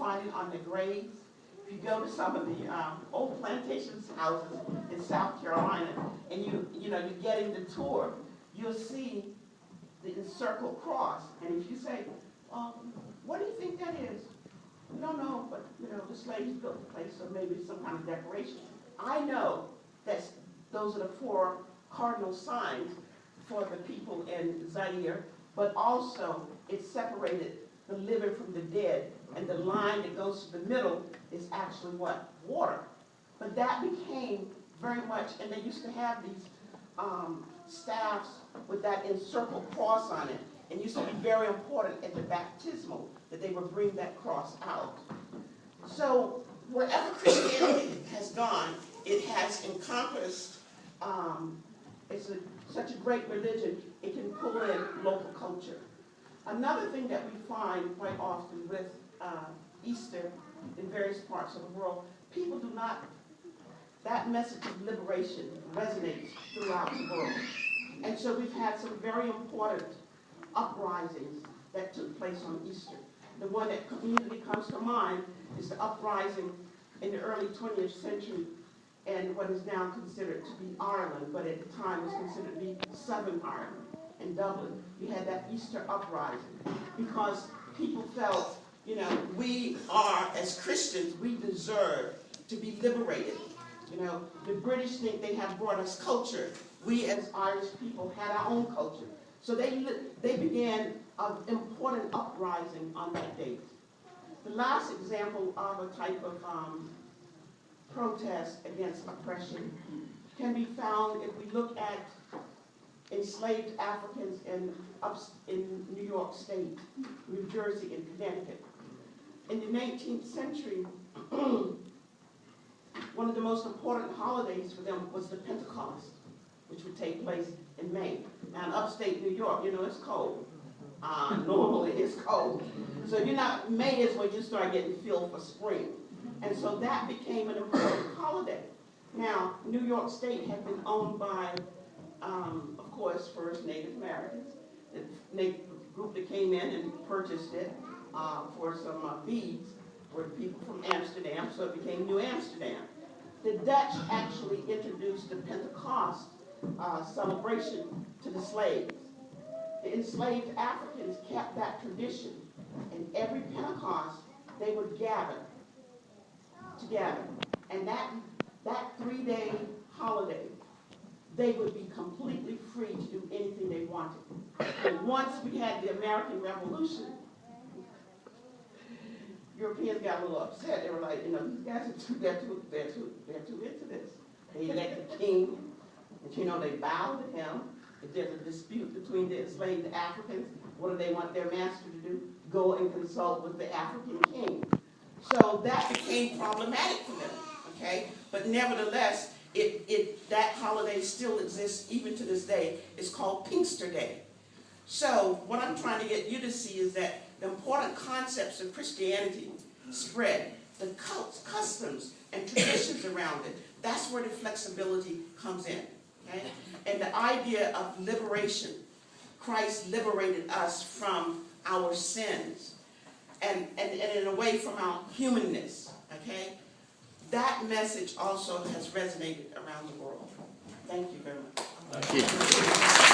find it on the graves. If you go to some of the old plantations houses in South Carolina, and you're getting the tour, you'll see the encircled cross. And if you say, what do you think that is? No, but the slaves built the place, so maybe it's some kind of decoration. I know that those are the 4 cardinal signs for the people in Zaire, but also it separated the living from the dead, and the line that goes to the middle is actually what? Water. But that became very much, and they used to have these staffs with that encircled cross on it, and it used to be very important at the baptismal that they would bring that cross out. So wherever Christianity has gone, it has encompassed, it's such a great religion, it can pull in local culture. Another thing that we find quite often with Easter in various parts of the world, people do not, that message of liberation resonates throughout the world. And so we've had some very important uprisings that took place on Easter. The one that immediately comes to mind is the uprising in the early 20th century in what is now considered to be Ireland, but at the time was considered to be Southern Ireland. In Dublin, you had that Easter uprising because people felt, we are, as Christians, we deserve to be liberated. The British think they have brought us culture. We, as Irish people, had our own culture. So they began an important uprising on that date. The last example of a type of protest against oppression can be found if we look at enslaved Africans in New York State, New Jersey, and Connecticut. In the 19th century, one of the most important holidays for them was the Pentecost, which would take place in May. Now in upstate New York, it's cold. Normally it's cold. So May is when you start getting feel for spring. And so that became an important holiday. Now, New York State had been owned by of course, first Native Americans. The group that came in and purchased it for some beads were people from Amsterdam, so it became New Amsterdam. The Dutch actually introduced the Pentecost celebration to the slaves. The enslaved Africans kept that tradition, and every Pentecost they would gather together. And that 3-day holiday, they would be completely free to do anything they wanted. And once we had the American Revolution, Europeans got a little upset. They were like, these guys they're too into this. They elected the king, and they bowed to him. If there's a dispute between the enslaved Africans, what do they want their master to do? Go and consult with the African king. So that became problematic for them, okay? But nevertheless, that holiday still exists even to this day. It's called Pinkster Day. So what I'm trying to get you to see is that the important concepts of Christianity spread, the customs and traditions around it. That's where the flexibility comes in. Okay? And the idea of liberation. Christ liberated us from our sins and in a way from our humanness. Okay? That message also has resonated around the world. Thank you very much. Thank you.